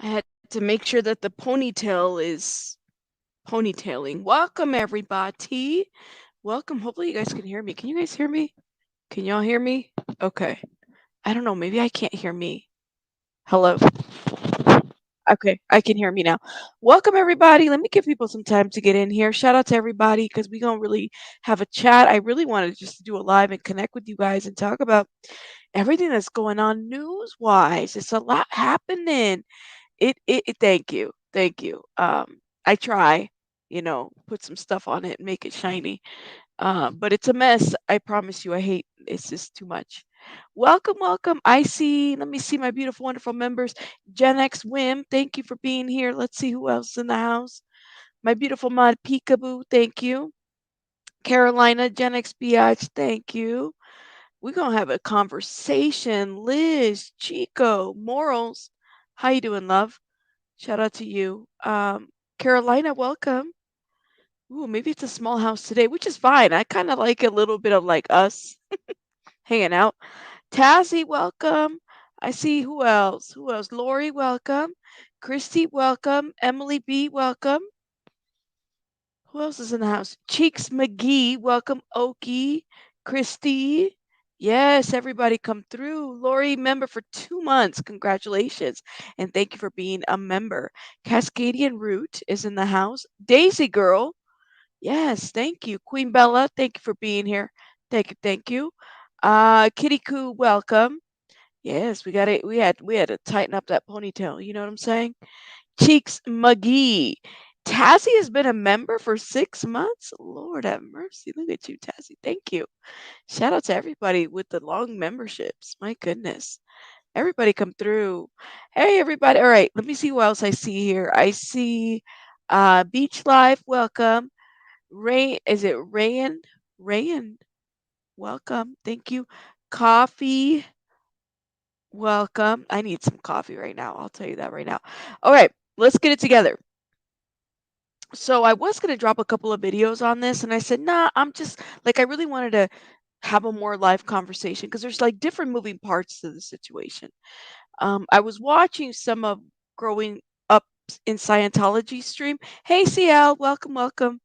I had to make sure that the ponytail is ponytailing. Welcome, everybody. Welcome. Hopefully, you guys can hear me. Can you guys hear me? Can y'all hear me? Okay. I don't know. Maybe I can't hear me. Hello. Okay, I can hear me now. Welcome, everybody. Let me give people some time to get in here. Shout out to everybody because we don't really have a chat. I really wanted just to do a live and connect with you guys and talk about everything that's going on news wise. It's a lot happening. Thank you. Thank you. I try, put some stuff on it and make it shiny. But it's a mess. I promise you. I hate it's just too much. Welcome, welcome. Let me see my beautiful, wonderful members. Gen X Wim, thank you for being here. Let's see who else in the house. My beautiful mod Peekaboo, thank you. Carolina, Gen X Biatch, thank you. We're gonna have a conversation. Liz, Chico, Morals. How you doing, love? Shout out to you. Carolina, welcome. Ooh, maybe it's a small house today, which is fine. I kind of like a little bit of like us hanging out. Tazzy, welcome. I see who else? Who else? Lori, welcome. Christy, welcome. Emily B, welcome. Who else is in the house? Cheeks McGee, welcome. Okie, Christy. Yes, everybody come through. Lori, member for 2 months. Congratulations. And thank you for being a member. Cascadian Root is in the house. Daisy Girl. Yes, thank you. Queen Bella, thank you for being here. Thank you, thank you. Kitty Coo, welcome. Yes, we had to tighten up that ponytail. You know what I'm saying? Cheeks McGee. Tassie has been a member for 6 months. Lord have mercy. Look at you, Tassie. Thank you. Shout out to everybody with the long memberships. My goodness. Everybody come through. Hey, everybody. All right. Let me see who else I see here. I see Beach Life. Welcome. Ray, is it Rayan? Rayan. Welcome. Thank you. Coffee. Welcome. I need some coffee right now. I'll tell you that right now. All right. Let's get it together. So I was going to drop a couple of videos on this and I said, nah, I'm just like, I really wanted to have a more live conversation because there's like different moving parts to the situation. I was watching some of Growing Up in Scientology stream. Hey, CL, welcome, welcome.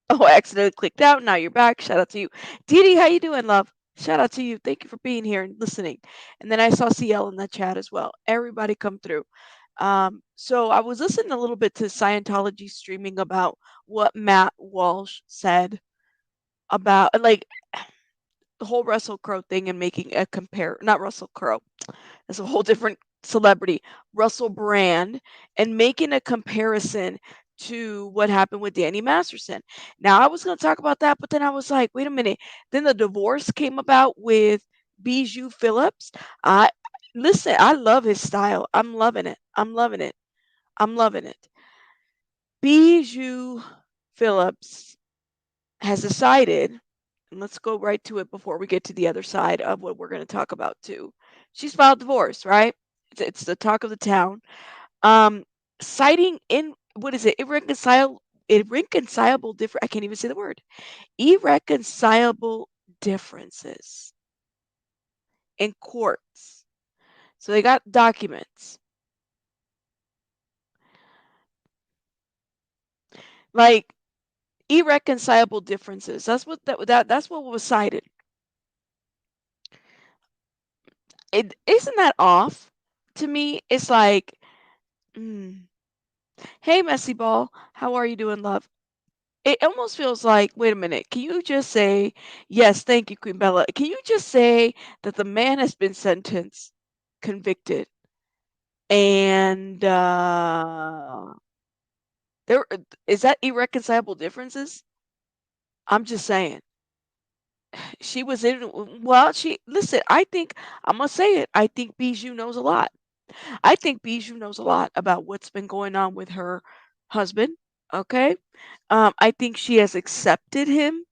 Oh, I accidentally clicked out. Now you're back. Shout out to you. Didi, how you doing, love? Shout out to you. Thank you for being here and listening. And then I saw CL in the chat as well. Everybody come through. So I was listening a little bit to Scientology streaming about what Matt Walsh said about like the whole Russell Crowe thing and making a compare, not Russell Crowe, that's a whole different celebrity, Russell Brand, and making a comparison to what happened with Danny Masterson. Now, I was going to talk about that, but then I was like, wait a minute. Then the divorce came about with Bijou Phillips. I listen, I love his style. I'm loving it. I'm loving it. I'm loving it. Bijou Phillips has decided, and let's go right to it before we get to the other side of what we're going to talk about too. She's filed divorce, right? It's the talk of the town. Um, citing in what is it? Irreconcilable different. I can't even say the word. Irreconcilable differences in courts. So they got documents like irreconcilable differences. That's what was cited. It isn't that off to me. It's like, mm, hey, messy ball, how are you doing, love? It almost feels like, wait a minute, can you just say, yes, thank you, Queen Bella. Can you just say that the man has been sentenced, convicted, and there is that irreconcilable differences? I'm just saying. She was in, well, she, listen, I think, I'm going to say it, I think Bijou knows a lot. I think Bijou knows a lot about what's been going on with her husband. Okay. I think she has accepted him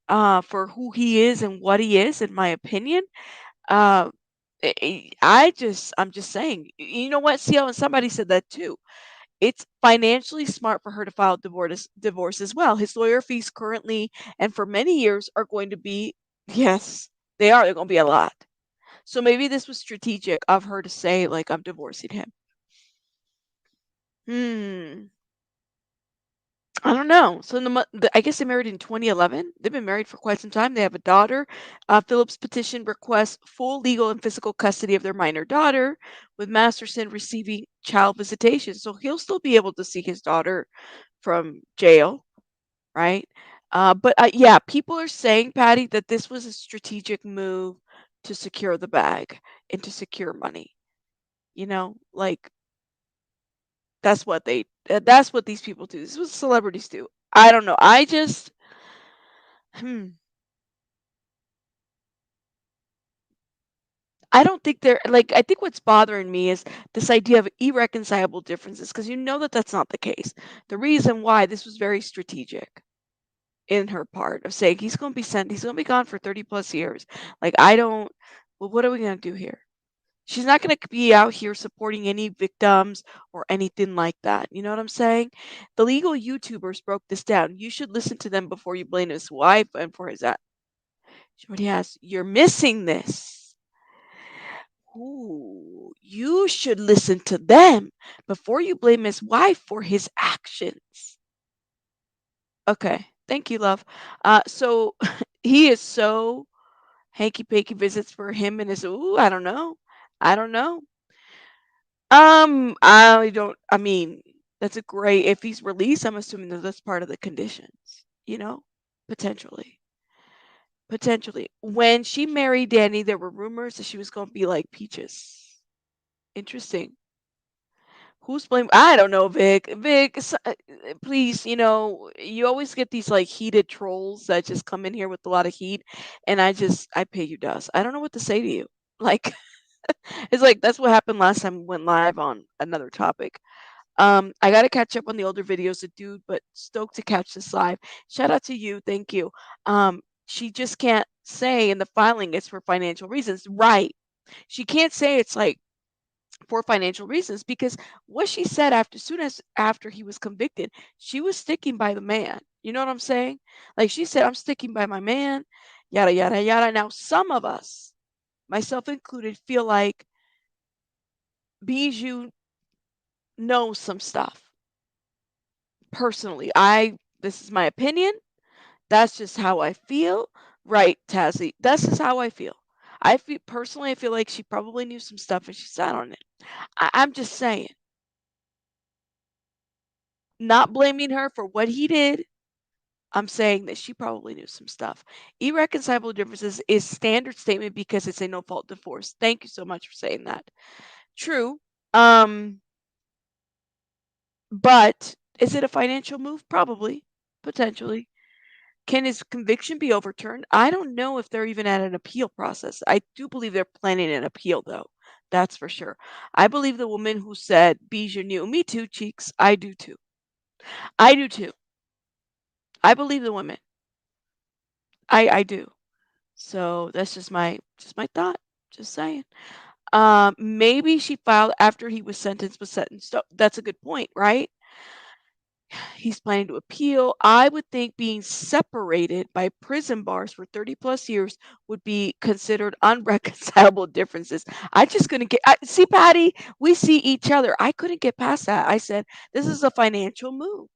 for who he is and what he is, in my opinion. Uh, I'm just saying, you know what, CL, and somebody said that too. It's financially smart for her to file divorce as well. His lawyer fees currently and for many years are going to be, yes, they are. They're going to be a lot. So maybe this was strategic of her to say, like, I'm divorcing him. Hmm. I don't know. So I guess they married in 2011. They've been married for quite some time. They have a daughter. Phillips' petition requests full legal and physical custody of their minor daughter, with Masterson receiving child visitation. So he'll still be able to see his daughter from jail, right? But yeah, people are saying, Patty, that this was a strategic move to secure the bag and to secure money. Like that's what these people do. This is what celebrities do. I don't know. Hmm, I don't think they're like, I think what's bothering me is this idea of irreconcilable differences, because you know that that's not the case. The reason why this was very strategic in her part of saying he's going to be gone for 30 plus years. Like, well, what are we going to do here? She's not going to be out here supporting any victims or anything like that. You know what I'm saying? The legal YouTubers broke this down. You should listen to them before you blame his wife and for his. What he has, you're missing this. Ooh, you should listen to them before you blame his wife for his actions. Okay, thank you, love. So he is so hanky panky visits for him and his. Ooh, I don't know. I don't know. I don't. I mean, that's a great. If he's released, I'm assuming that that's part of the conditions. Potentially. Potentially. When she married Danny, there were rumors that she was going to be like Peaches. Interesting. Who's blame? I don't know, Vic. Vic, please, you always get these like heated trolls that just come in here with a lot of heat, and I pay you dust. I don't know what to say to you. Like, it's like that's what happened last time we went live on another topic. I got to catch up on the older videos, the dude, but stoked to catch this live. Shout out to you. Thank you. She just can't say in the filing it's for financial reasons. Right. She can't say it's like for financial reasons because what she said soon as after he was convicted, she was sticking by the man. You know what I'm saying? Like she said, I'm sticking by my man, yada, yada, yada. Now, some of us, myself included, feel like Bijou knows some stuff. Personally, this is my opinion. That's just how I feel. Right, Tazzy. That's just how I feel. I feel like she probably knew some stuff and she sat on it. I'm just saying, not blaming her for what he did. I'm saying that she probably knew some stuff. Irreconcilable differences is standard statement because it's a no fault divorce. Thank you so much for saying that. True. Um, but is it a financial move? Probably, potentially. Can his conviction be overturned? I don't know if they're even at an appeal process. I do believe they're planning an appeal, though. That's for sure. I believe the woman who said Bijou knew. Me too, Cheeks. I do too. I do too. I believe the women. I do. So that's just my thought. Just saying. Maybe she filed after he was sentenced. Was sentenced. That's a good point, right? He's planning to appeal. I would think being separated by prison bars for 30 plus years would be considered unreconcilable differences. I just couldn't see, Patty, we see each other. I couldn't get past that. I said, this is a financial move.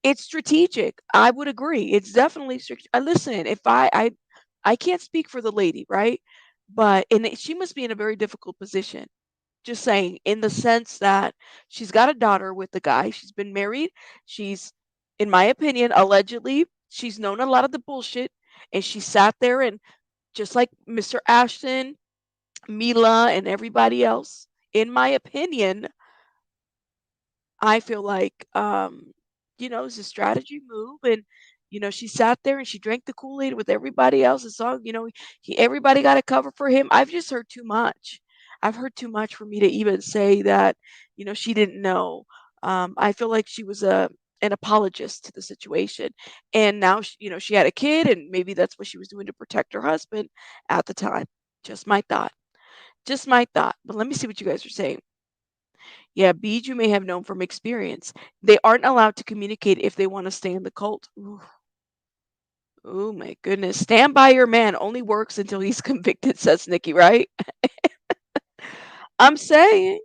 It's strategic. I would agree. It's definitely listen, if I can't speak for the lady, right? But she must be in a very difficult position. Just saying, in the sense that she's got a daughter with the guy. She's been married. She's, in my opinion, allegedly, she's known a lot of the bullshit, and she sat there and just like Mr. Ashton, Mila, and everybody else. In my opinion, I feel like, it's a strategy move, and she sat there and she drank the Kool-Aid with everybody else and saw, everybody got a cover for him. I've just heard too much. I've heard too much for me to even say that, she didn't know. I feel like she was an apologist to the situation, and now she had a kid, and maybe that's what she was doing to protect her husband at the time. Just my thought. Just my thought. But let me see what you guys are saying. Yeah, Bijou may have known from experience. They aren't allowed to communicate if they want to stay in the cult. Ooh, oh my goodness. Stand by your man only works until he's convicted, says Nikki, right? I'm saying.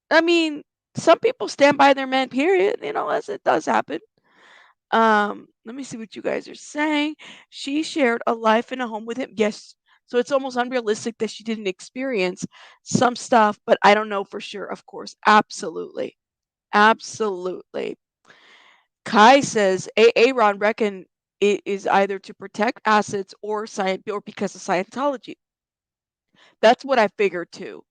I mean, Some people stand by their man, period, as it does happen. Let me see what you guys are saying. She shared a life in a home with him. Yes. So it's almost unrealistic that she didn't experience some stuff, but I don't know for sure, of course. Absolutely. Absolutely. Kai says Aaron reckon it is either to protect assets or or because of Scientology. That's what I figured too.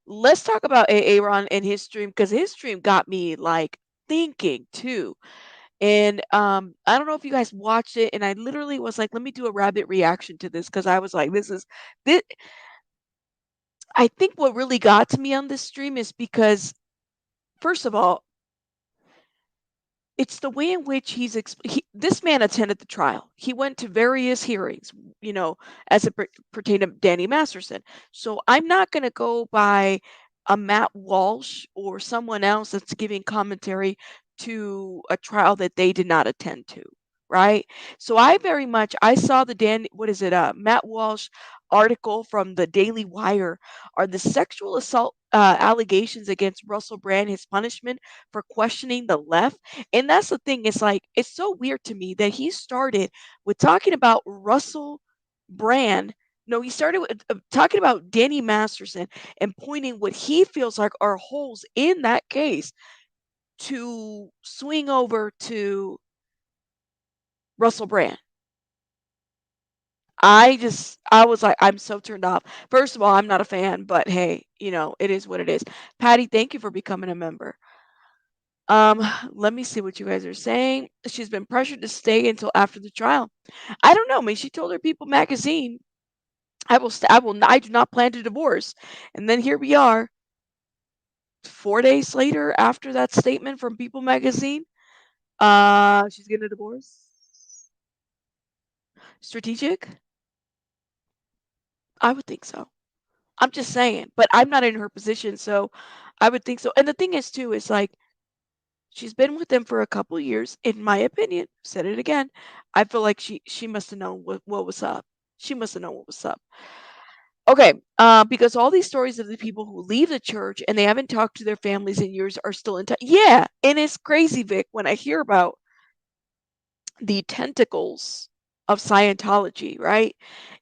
Let's talk about Aaron and his stream because his stream got me like thinking too. And I don't know if you guys watched it, and I literally was like, let me do a rabbit reaction to this because I was like, this. I think what really got to me on this stream is because, first of all, it's the way in which this man attended the trial. He went to various hearings, as it pertained to Danny Masterson. So I'm not going to go by a Matt Walsh or someone else that's giving commentary to a trial that they did not attend to, right? So I saw the Matt Walsh article from the Daily Wire. Are the sexual assault allegations against Russell Brand his punishment for questioning the left? And that's the thing. It's like, it's so weird to me that he started with talking about Russell Brand. No, he started with talking about Danny Masterson and pointing what he feels like are holes in that case to swing over to Russell Brand. I was like, I'm so turned off. First of all, I'm not a fan, but hey, it is what it is. Patty, thank you for becoming a member. Um, let me see what you guys are saying. She's been pressured to stay until after the trial. I don't know. I mean, she told her People magazine, I do not plan to divorce. And then here we are, 4 days later after that statement from People magazine. She's getting a divorce. Strategic? I would think so. I'm just saying, but I'm not in her position, so I would think so. And the thing is too, is like she's been with them for a couple years, in my opinion. Said it again. I feel like she must have known what was up. She must have known what was up. Okay, because all these stories of the people who leave the church and they haven't talked to their families in years are still in touch. Yeah, and it's crazy, Vic, when I hear about the tentacles of Scientology, right?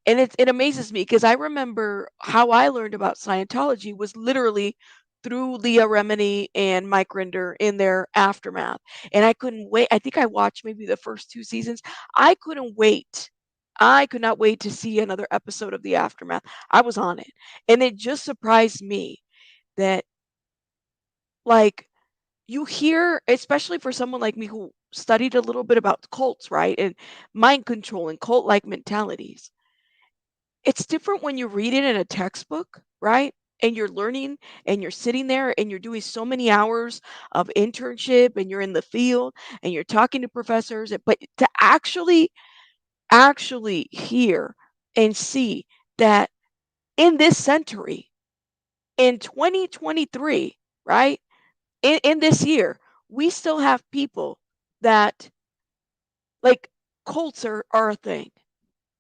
And it amazes me because I remember how I learned about Scientology was literally through Leah Remini and Mike Rinder in their Aftermath. And I couldn't wait. I think I watched maybe the first 2 seasons. I couldn't wait. I could not wait to see another episode of the Aftermath. I was on it. And it just surprised me that, like, you hear, especially for someone like me who studied a little bit about cults, right? And mind control and cult like mentalities. It's different when you read it in a textbook, right? And you're learning and you're sitting there and you're doing so many hours of internship and you're in the field and you're talking to professors. But to actually hear and see that in this century, in 2023, right? In this year, we still have people that, like, cults are a thing.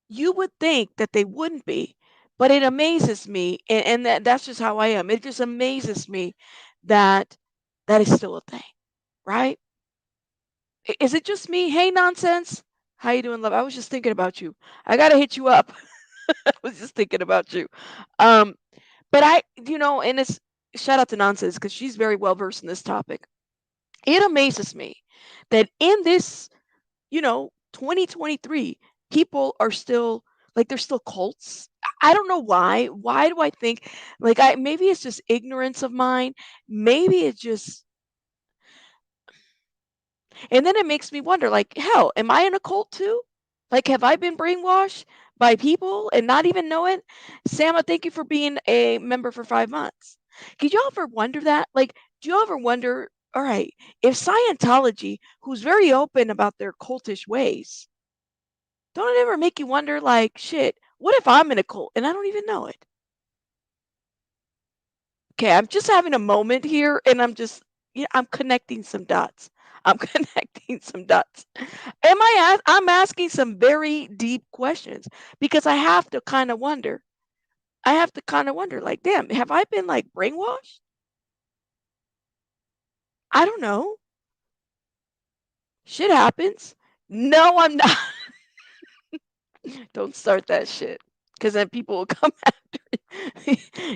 You would think that they wouldn't be, but it amazes me, and that's just how I am. It just amazes me that that is still a thing, right? Is it just me? Hey, nonsense. How you doing, love? I was just thinking about you. I gotta hit you up. I was just thinking about you. Um, but and it's shout out to nonsense because she's very well versed in this topic. It amazes me that in this 2023, people are still like they're still cults. I don't know why. Why do I think like I maybe it's just ignorance of mine. Maybe it's just and then it makes me wonder like hell, am I in a cult too? Like have I been brainwashed by people and not even know it? Sam, I thank you for being a member for 5 months. Could you ever wonder that? Like do you ever wonder all right, if Scientology, who's very open about their cultish ways, don't it ever make you wonder, like, shit, what if I'm in a cult and I don't even know it? Okay, I'm just having a moment here and I'm connecting some dots. I'm connecting some dots. I'm asking some very deep questions because I have to kind of wonder. I have to kind of wonder, like, damn, have I been like brainwashed? I don't know. Shit happens. No, I'm not. Don't start that shit. Because then people will come after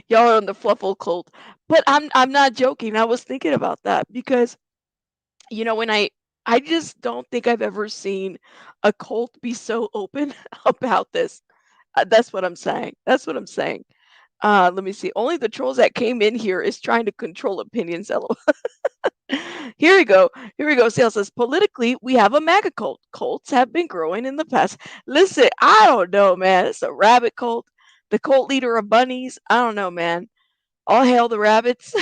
y'all are on the fluffle cult. But I'm not joking. I was thinking about that because when I just don't think I've ever seen a cult be so open about this. That's what I'm saying. That's what I'm saying. Let me see. Only the trolls that came in here is trying to control opinions. LOL. Here we go. Here we go. Sale says politically, we have a mega cult. Cults have been growing in the past. Listen, I don't know, man. It's a rabbit cult. The cult leader of bunnies. I don't know, man. All hail the rabbits.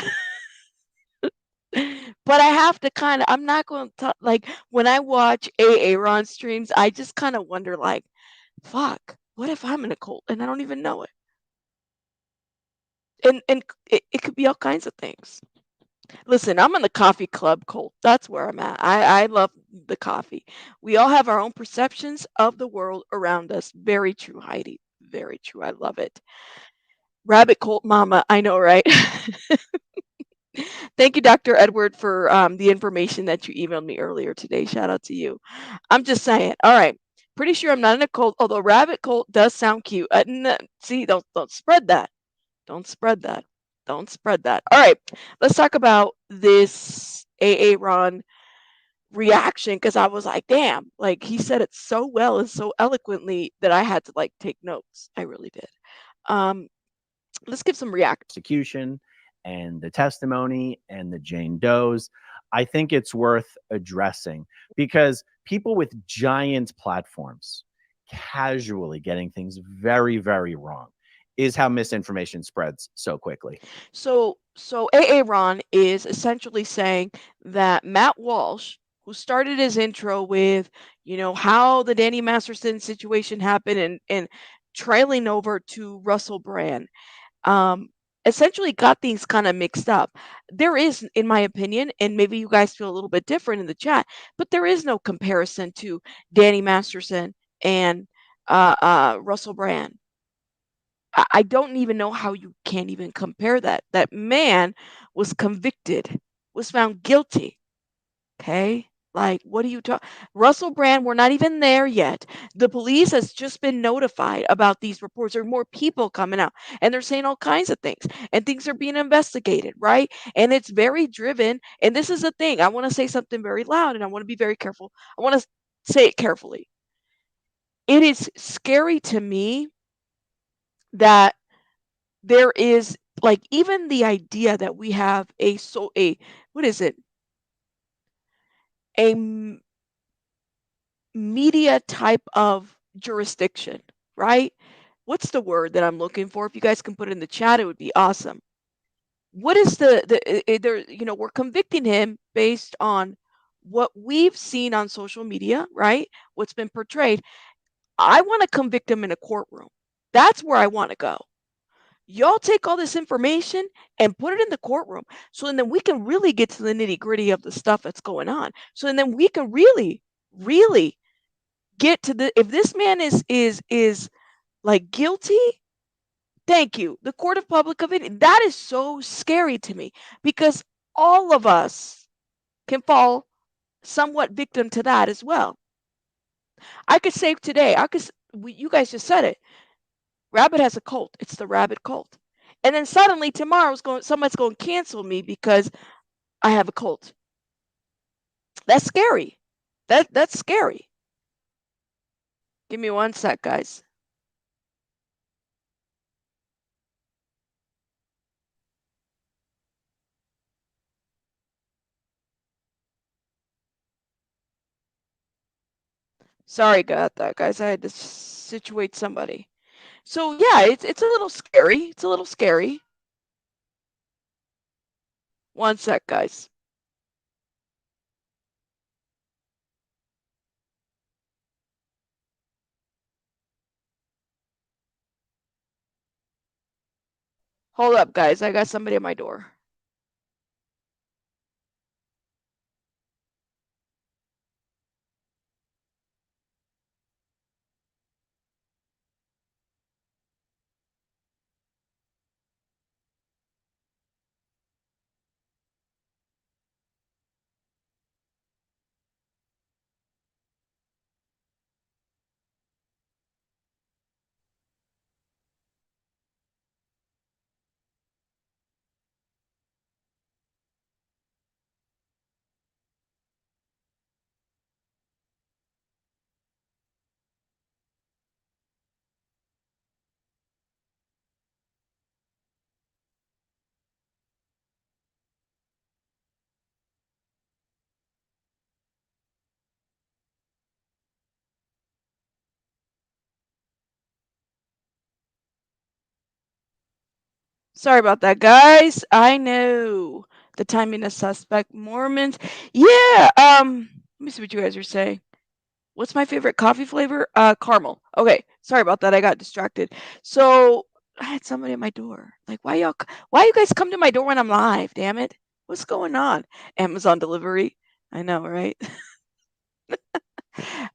But I have to kind of. I'm not going to like when I watch Aaron streams. I just kind of wonder, like, fuck. What if I'm in a cult and I don't even know it? And it could be all kinds of things. Listen, I'm in the coffee club cult. That's where I'm at. I love the coffee. We all have our own perceptions of the world around us. Very true, Heidi. Very true. I love it. Rabbit cult mama. I know, right? Thank you, Dr. Edward, for the information that you emailed me earlier today. Shout out to you. I'm just saying. All right. Pretty sure I'm not in a cult, although rabbit cult does sound cute. See, don't spread that. Don't spread that. Don't spread that. All right. Let's talk about this Ron reaction because I was like, damn, like he said it so well and so eloquently that I had to like take notes. I really did. Um, let's give some react. Execution and the testimony and the Jane Does. I think it's worth addressing because people with giant platforms casually getting things very, very wrong is how misinformation spreads so quickly. So Ron is essentially saying that Matt Walsh, who started his intro with, how the Danny Masterson situation happened and trailing over to Russell Brand, um, essentially got things kind of mixed up. There is, in my opinion, and maybe you guys feel a little bit different in the chat, but there is no comparison to Danny Masterson and Russell Brand. I don't even know how you can't even compare that. That man was convicted, was found guilty. Okay. Like, what are you talking? Russell Brand, we're not even there yet. The police has just been notified about these reports. There are more people coming out, and they're saying all kinds of things, and things are being investigated, right? And it's very driven. And this is the thing. I want to say something very loud, and I want to be very careful. I want to say it carefully. It is scary to me that there is like even the idea that we have a what is it? A media type of jurisdiction, right? What's the word that I'm looking for? If you guys can put it in the chat, it would be awesome. What is there, we're convicting him based on what we've seen on social media, right? What's been portrayed. I want to convict him in a courtroom. That's where I want to go. Y'all take all this information and put it in the courtroom so and then we can really get to the nitty gritty of the stuff that's going on. So and then we can really, really get to the if this man is like guilty, thank you. The court of public opinion. That is so scary to me because all of us can fall somewhat victim to that as well. I could say today, you guys just said it. Rabbit has a cult. It's the rabbit cult. And then suddenly tomorrow's someone's going to cancel me because I have a cult. That's scary. That's scary. Give me one sec, guys. Sorry about that, guys. I had to situate somebody. So yeah, it's a little scary. It's a little scary. One sec, guys. Hold up, guys. I got somebody at my door. Sorry about that, guys. I know the timing is suspect. Mormons. Yeah. Let me see what you guys are saying. What's my favorite coffee flavor? Caramel. Okay. Sorry about that. I got distracted. So I had somebody at my door. Like, why you guys come to my door when I'm live? Damn it. What's going on? Amazon delivery. I know, right?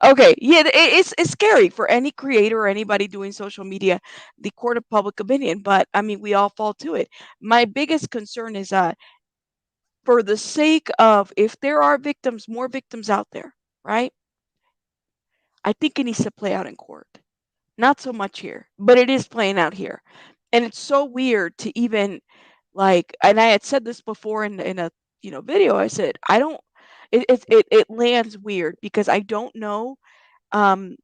Okay, yeah, it's scary for any creator or anybody doing social media, the court of public opinion. But I mean, we all fall to it. My biggest concern is for the sake of if there are victims, more victims out there, right? I think it needs to play out in court. Not so much here, but it is playing out here, and it's so weird to even like. And I had said this before in a video. I said I don't. It lands weird because I don't know. Um,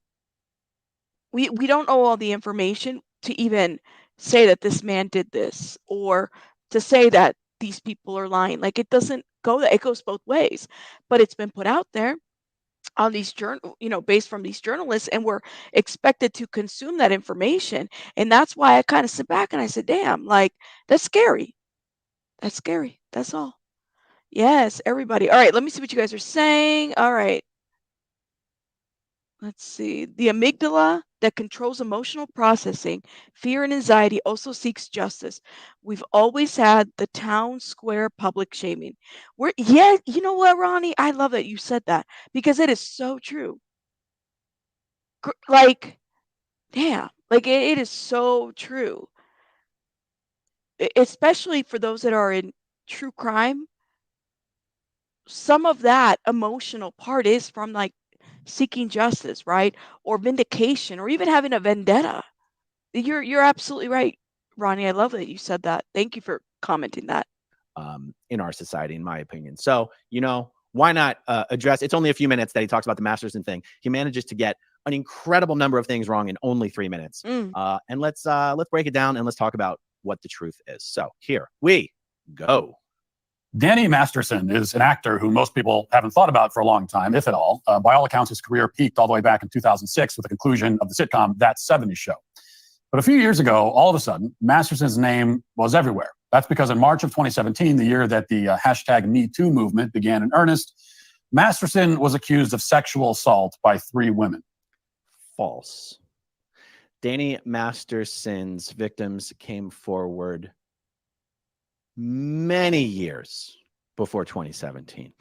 we don't know all the information to even say that this man did this or to say that these people are lying. Like it doesn't go that it goes both ways, but it's been put out there on these based from these journalists, and we're expected to consume that information. And that's why I kind of sit back and I said, damn, like that's scary. That's scary. That's all. Yes, everybody. All right, let me see what you guys are saying. All right. Let's see. The amygdala that controls emotional processing, fear, and anxiety also seeks justice. We've always had the town square public shaming. Yeah, you know what, Ronnie? I love that you said that because it is so true. Like, damn, like it is so true. Especially for those that are in true crime. Some of that emotional part is from like seeking justice, right? Or vindication, or even having a vendetta. You're absolutely right, Ronnie. I love that you said that. Thank you for commenting that. In our society, in my opinion. So, why not address? It's only a few minutes that he talks about the Masterson thing. He manages to get an incredible number of things wrong in only 3 minutes. And let's break it down and let's talk about what the truth is. So here we go. Danny Masterson is an actor who most people haven't thought about for a long time, if at all. By all accounts, his career peaked all the way back in 2006 with the conclusion of the sitcom That 70s Show. But a few years ago, all of a sudden, Masterson's name was everywhere. That's because in March of 2017, the year that the hashtag #MeToo movement began in earnest, Masterson was accused of sexual assault by 3 women. False. Danny Masterson's victims came forward many years before 2017.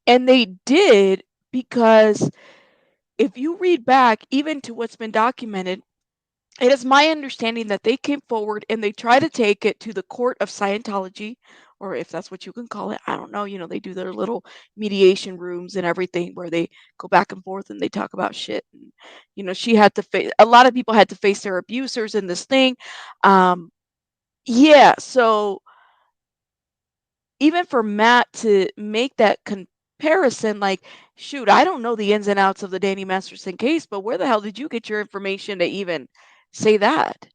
And they did because if you read back even to what's been documented, it is my understanding that they came forward and they try to take it to the court of Scientology, or if that's what you can call it. I don't know. They do their little mediation rooms and everything where they go back and forth and they talk about shit. And, she had to face, a lot of people had to face their abusers in this thing. Yeah. So even for Matt to make that comparison, like, shoot, I don't know the ins and outs of the Danny Masterson case, but where the hell did you get your information to even say that?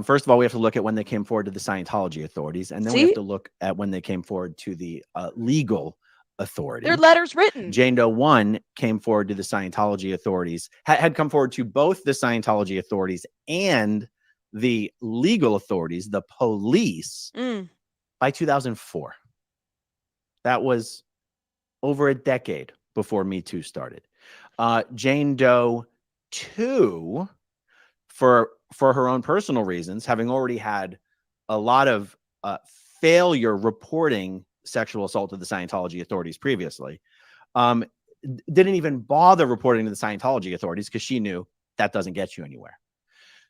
First of all, we have to look at when they came forward to the Scientology authorities, and then we have to look at when they came forward to the legal authorities. Their letters written. Jane Doe 1 came forward to the Scientology authorities, had come forward to both the Scientology authorities and the legal authorities, the police, by 2004. That was over a decade before Me Too started. Jane Doe 2, for her own personal reasons, having already had a lot of failure reporting sexual assault to the Scientology authorities previously, didn't even bother reporting to the Scientology authorities because she knew that doesn't get you anywhere.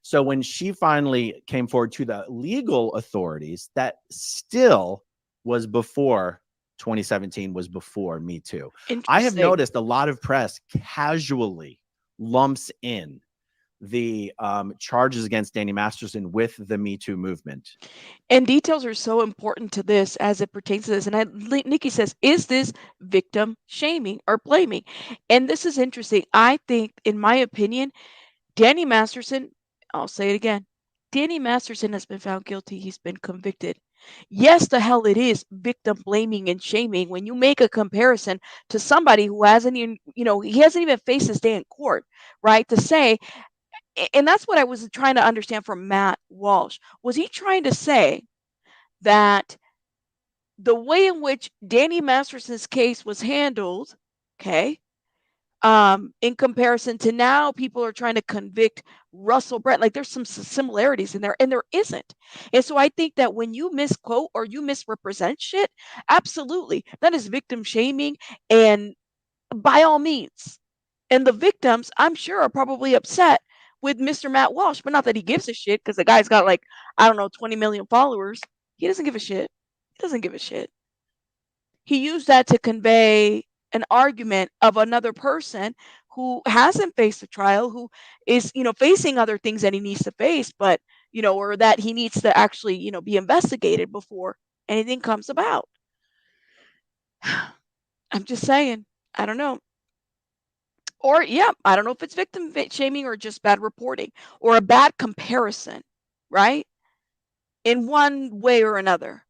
So when she finally came forward to the legal authorities, that still was before 2017, was before Me Too. I have noticed a lot of press casually lumps in the charges against Danny Masterson with the Me Too movement. And details are so important to this as it pertains to this. And Nikki says, is this victim shaming or blaming? And this is interesting. I think, in my opinion, Danny Masterson, I'll say it again, Danny Masterson has been found guilty. He's been convicted. Yes, the hell it is victim blaming and shaming when you make a comparison to somebody who hasn't even, he hasn't even faced his day in court, right? To say, and that's what I was trying to understand from Matt Walsh. Was he trying to say that the way in which Danny Masterson's case was handled, okay, in comparison to now, people are trying to convict Russell Brand. Like there's some similarities in there, and there isn't. And so I think that when you misquote or you misrepresent shit, absolutely, that is victim shaming, and by all means. And the victims, I'm sure, are probably upset with Mr. Matt Walsh, but not that he gives a shit, because the guy's got like, I don't know, 20 million followers. He doesn't give a shit. He doesn't give a shit. He used that to convey an argument of another person who hasn't faced a trial, who is, facing other things that he needs to face, but, or that he needs to actually, be investigated before anything comes about. I'm just saying, I don't know. Or, yeah, I don't know if it's victim shaming or just bad reporting or a bad comparison, right? In one way or another.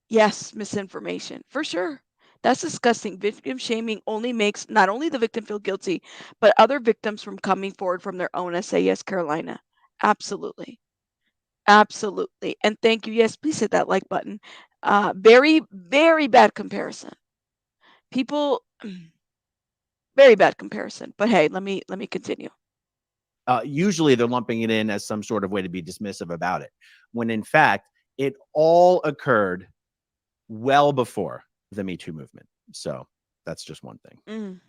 Yes, misinformation, for sure. That's disgusting. Victim shaming only makes not only the victim feel guilty, but other victims from coming forward from their own essay. Yes, Carolina. Absolutely. Absolutely. And thank you. Yes, please hit that like button. Very, very bad comparison. People, very bad comparison. But hey, let me continue. Usually they're lumping it in as some sort of way to be dismissive about it, when in fact, it all occurred well before the Me Too movement. So that's just one thing.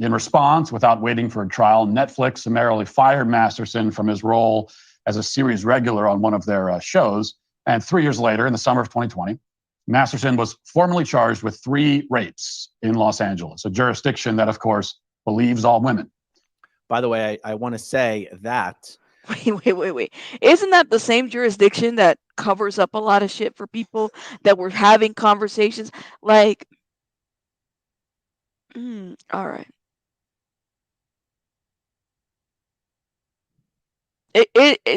In response, without waiting for a trial, Netflix summarily fired Masterson from his role as a series regular on one of their shows. And 3 years later, in the summer of 2020, Masterson was formally charged with 3 rapes in Los Angeles, a jurisdiction that, of course, believes all women. By the way, I want to say that. Wait. Isn't that the same jurisdiction that covers up a lot of shit for people that were having conversations? Like, all right.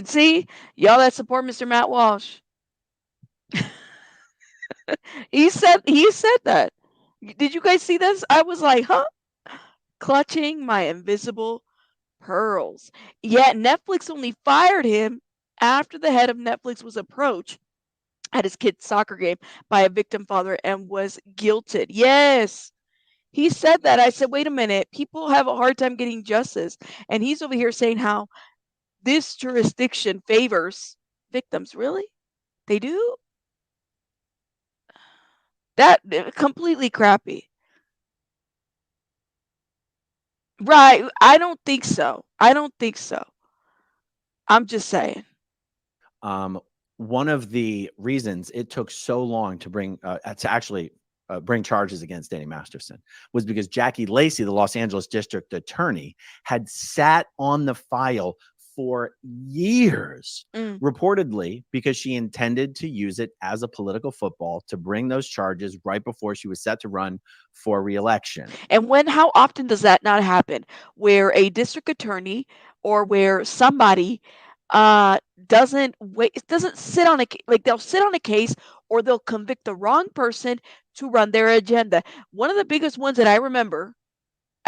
See, y'all that support Mr. Matt Walsh. he said that. Did you guys see this? I was like, huh? Clutching my invisible pearls. Yet Netflix only fired him after the head of Netflix was approached at his kid's soccer game by a victim father and was guilted. Yes. He said that. I said, wait a minute. People have a hard time getting justice. And he's over here saying how this jurisdiction favors victims. Really? They do? That completely crappy. Right. I don't think so. I'm just saying. One of the reasons it took so long to bring charges against Danny Masterson was because Jackie Lacey, the Los Angeles district attorney, had sat on the file for years, reportedly because she intended to use it as a political football to bring those charges right before she was set to run for re-election. And how often does that not happen, where a district attorney or where somebody doesn't sit on they'll sit on a case, or they'll convict the wrong person to run their agenda. One of the biggest ones that I remember,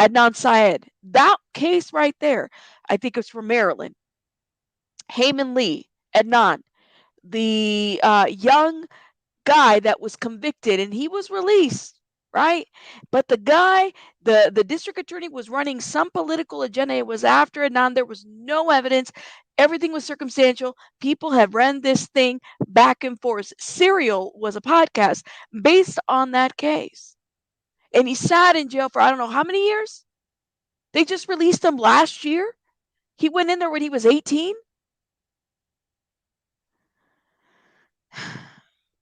Adnan Syed, that case right there, I think it's from Maryland. Heyman Lee, Adnan, the young guy that was convicted, and he was released, right? But the guy, the district attorney, was running some political agenda. It was after Adnan. There was no evidence. Everything was circumstantial. People have run this thing back and forth. Serial was a podcast based on that case. And he sat in jail for I don't know how many years. They just released him last year. He went in there when he was 18.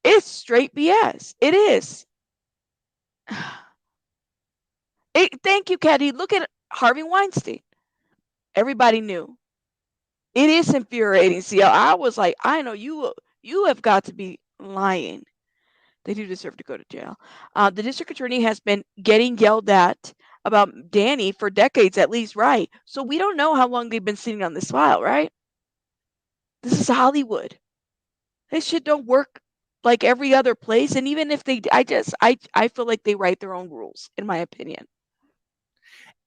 It's straight BS. It is. Thank you, Caddy. Look at Harvey Weinstein. Everybody knew. It is infuriating. See, I was like, I know you have got to be lying. They do deserve to go to jail. The district attorney has been getting yelled at about Danny for decades at least, right? So we don't know how long they've been sitting on this file, right? This is Hollywood. This shit don't work like every other place. And even if they, I feel like they write their own rules, in my opinion.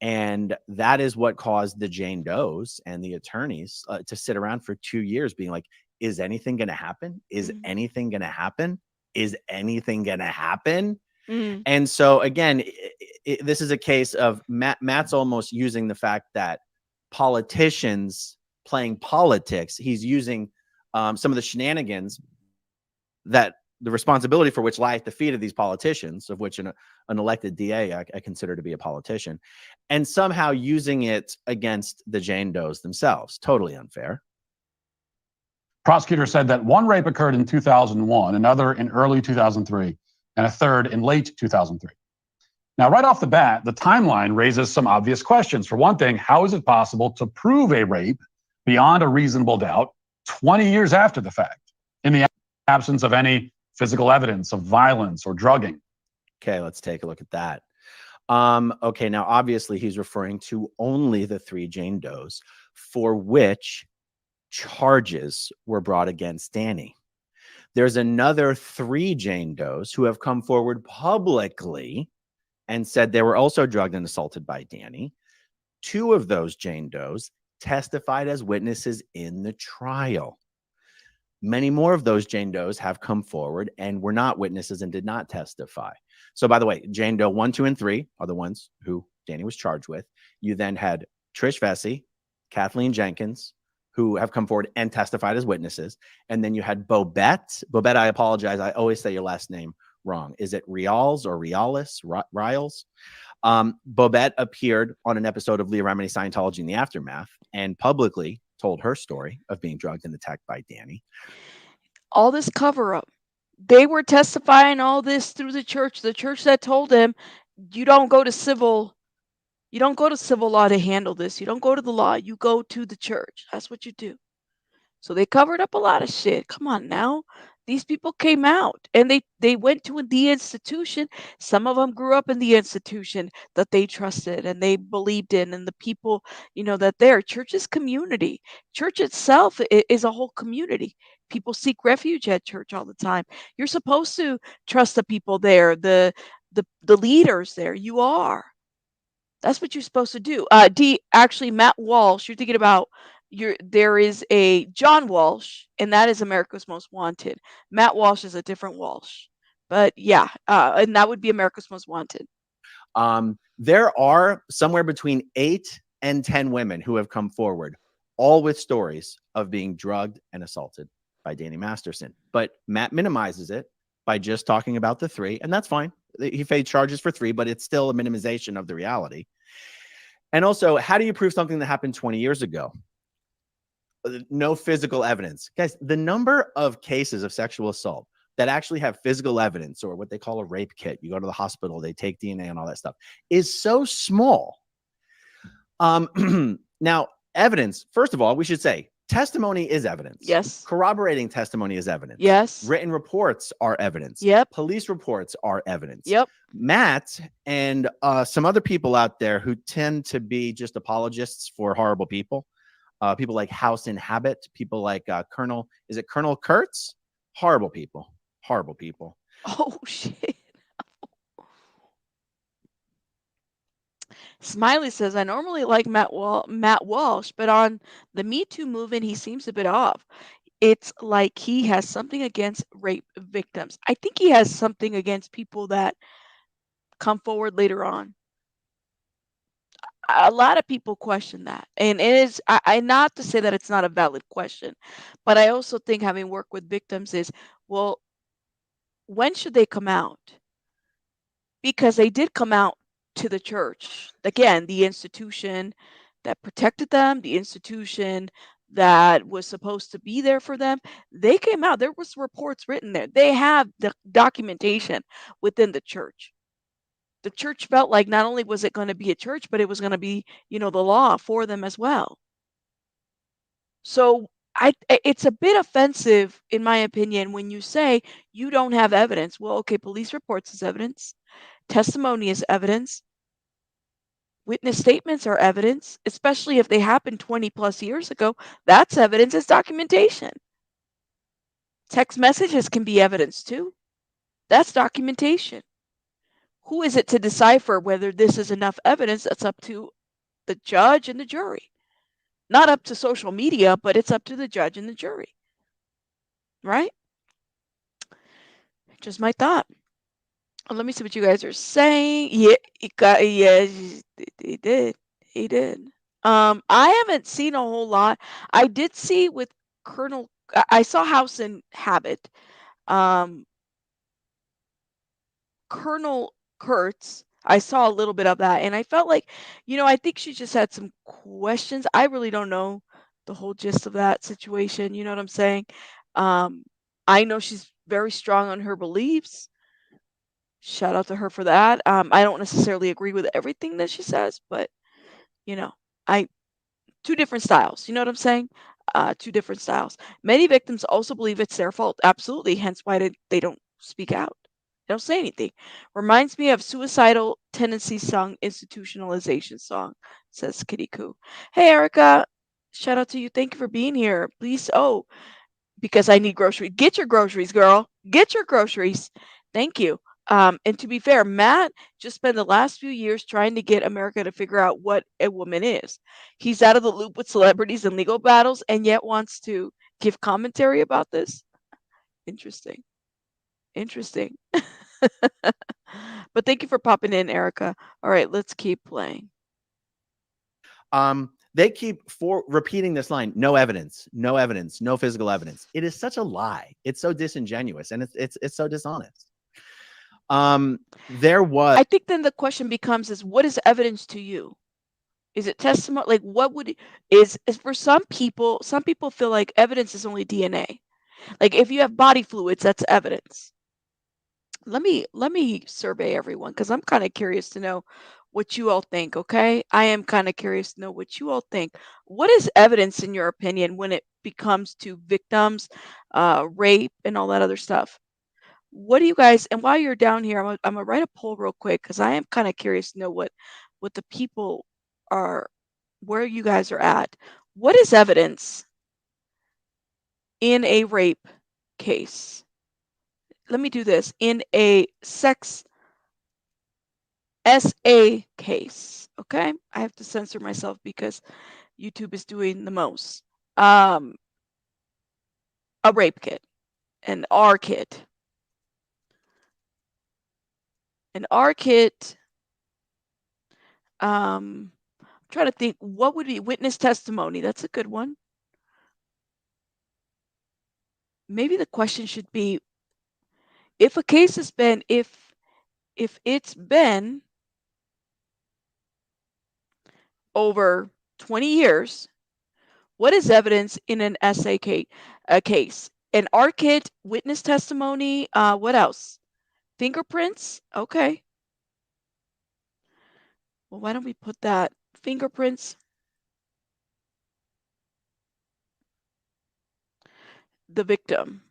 And that is what caused the Jane Does and the attorneys to sit around for 2 years being like, is anything going to happen? Is anything going to happen? Is anything going to happen? And so again, this is a case of Matt's almost using the fact that politicians playing politics, he's using some of the shenanigans that the responsibility for which lie at the feet of these politicians, of which an elected DA I consider to be a politician, and somehow using it against the Jane Does themselves. Totally unfair. Prosecutor said that one rape occurred in 2001, another in early 2003, and a third in late 2003. Now, right off the bat, the timeline raises some obvious questions. For one thing, how is it possible to prove a rape beyond a reasonable doubt 20 years after the fact, in the absence of any physical evidence of violence or drugging? Okay, let's take a look at that. Okay, now obviously he's referring to only the 3 Jane Does for which charges were brought against Danny. There's another 3 Jane Does who have come forward publicly and said they were also drugged and assaulted by Danny. 2 of those Jane Does testified as witnesses in the trial. Many more of those Jane Does have come forward and were not witnesses and did not testify. So by the way, Jane Doe 1, 2, and 3 are the ones who Danny was charged with. You then had Trish Vesey, Kathleen Jenkins, who have come forward and testified as witnesses. And then you had Bobette. Bobette, I apologize. I always say your last name wrong. Is it Rials or Rialis? Rials? Bobette appeared on an episode of Leah Remini Scientology in the Aftermath and publicly told her story of being drugged and attacked by Danny. All this cover up. They were testifying all this through the church that told them, you don't go to civil law to handle this. You don't go to the law. You go to the church. That's what you do. So they covered up a lot of shit. Come on now. These people came out and they went to the institution. Some of them grew up in the institution that they trusted and they believed in, and the people, that their church is community. Church itself is a whole community. People seek refuge at church all the time. You're supposed to trust the people there, the leaders there. You are. That's what you're supposed to do. Actually, Matt Walsh, you're thinking about, there is a John Walsh, and that is America's Most Wanted. Matt Walsh is a different Walsh. But yeah, and that would be America's Most Wanted. There are somewhere between 8 and 10 women who have come forward, all with stories of being drugged and assaulted by Danny Masterson. But Matt minimizes it by just talking about the 3, and that's fine. He faced charges for 3, but it's still a minimization of the reality. And also, how do you prove something that happened 20 years ago? No physical evidence. Guys, the number of cases of sexual assault that actually have physical evidence, or what they call a rape kit, you go to the hospital, they take DNA and all that stuff, is so small. Now, evidence, first of all, we should say, testimony is evidence. Yes. Corroborating testimony is evidence. Yes. Written reports are evidence. Yep. Police reports are evidence. Yep. Matt and some other people out there who tend to be just apologists for horrible people, people like House Inhabit, people like Colonel Kurtz? Horrible people. Horrible people. Oh, shit. Smiley says, I normally like Matt Walsh, but on the Me Too movement, he seems a bit off. It's like he has something against rape victims. I think he has something against people that come forward later on. A lot of people question that. And it is, I not to say that it's not a valid question, but I also think, having worked with victims, is, well, when should they come out? Because they did come out to the church. Again, the institution that protected them, the institution that was supposed to be there for them, they came out. There was reports written there. They have the documentation within the church. The church felt like not only was it going to be a church, but it was going to be, the law for them as well. So it's a bit offensive, in my opinion, when you say you don't have evidence. Well, okay, police reports is evidence. Testimony is evidence. Witness statements are evidence, especially if they happened 20 plus years ago. That's evidence. It's documentation. Text messages can be evidence too. That's documentation. Who is it to decipher whether this is enough evidence? That's up to the judge and the jury. Not up to social media, but it's up to the judge and the jury. Right? Just my thought. Let me see what you guys are saying. Yeah, he did. He did. I haven't seen a whole lot. I did see with Colonel. I saw House and Habit. Colonel Kurtz. I saw a little bit of that, and I felt like, I think she just had some questions. I really don't know the whole gist of that situation. You know what I'm saying? I know she's very strong on her beliefs. Shout out to her for that. I don't necessarily agree with everything that she says, but I two different styles. You know what I'm saying? Two different styles. Many victims also believe it's their fault. Absolutely. Hence why they don't speak out. They don't say anything. Reminds me of suicidal tendency song, institutionalization song, says Kitty Coo. Hey, Erica. Shout out to you. Thank you for being here. Please. Oh, because I need groceries. Get your groceries, girl. Get your groceries. Thank you. And to be fair, Matt just spent the last few years trying to get America to figure out what a woman is. He's out of the loop with celebrities and legal battles and yet wants to give commentary about this. Interesting. Interesting. But thank you for popping in, Erica. All right, let's keep playing. They keep repeating this line: no evidence, no evidence, no physical evidence. It is such a lie. It's so disingenuous, and it's so dishonest. There was. I think then the question becomes: is what is evidence to you? Is it testimony? Like, what would is for some people? Some people feel like evidence is only DNA. Like, if you have body fluids, that's evidence. Let me survey everyone because I'm kind of curious to know what you all think. Okay, I am kind of curious to know what you all think. What is evidence in your opinion when it becomes to victims, rape, and all that other stuff? What do you guys? And while you're down here, I'm gonna write a poll real quick because I am kind of curious to know what the people are, where you guys are at. What is evidence in a rape case? Let me do this. In a sex SA case, okay? I have to censor myself because YouTube is doing the most. A rape kit, an R kit. An R kit, I'm trying to think what would be witness testimony. That's a good one. Maybe the question should be if a case has been if it's been over 20 years, what is evidence in an SA case? An R kit, witness testimony, what else? Fingerprints? Okay. Well, why don't we put that fingerprints? The victim